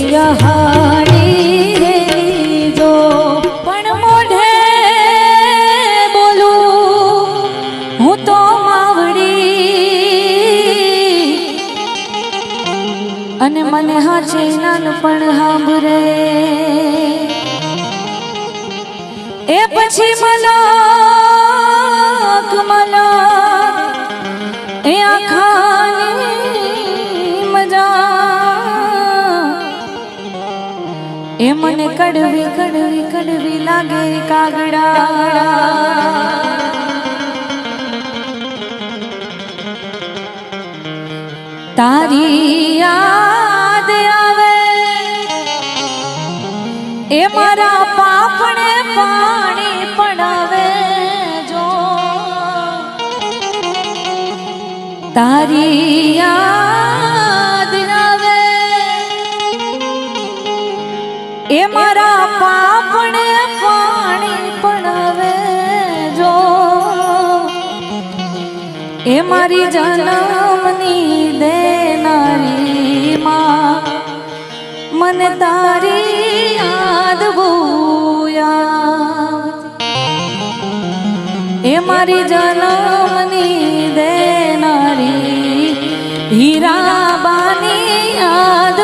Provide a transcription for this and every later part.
સિંહાણી રે જો પણ મોઢે બોલું હું તો માવડી અને મને હાચે નાનપણ સાંભળે એ પછી મલક એ આખાની મજા એ મને કડવી કડવી કડવી લાગે કાગડા તારી યાદ આવે એ મારા પાપણે પાણી પડાવે જો તારી યાદ આવે એ મારા પાપણે પાણી પડાવે જો એ મારી જન્મની દેનારી માં મને તારી યાદ એ મારી જન્મની દેનારી હીરાબાની યાદ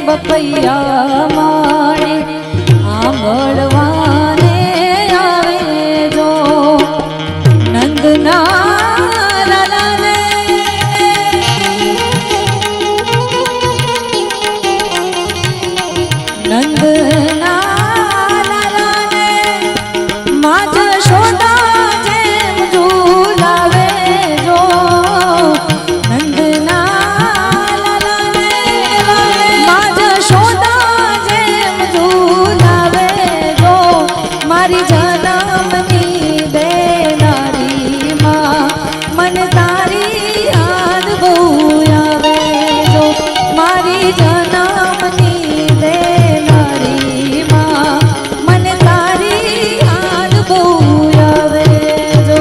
બપૈયા માણે આંબળવાને આવે જો નંદના લાલાને નંદના લાલાને માજ શોધા જેમ ઝૂલાવે જો મારી જન્મની દેનારી માં મને તારી યાદ બહુ આવે જો મારી જન્મની દેનારી માં મને તારી યાદ બહુ આવે જો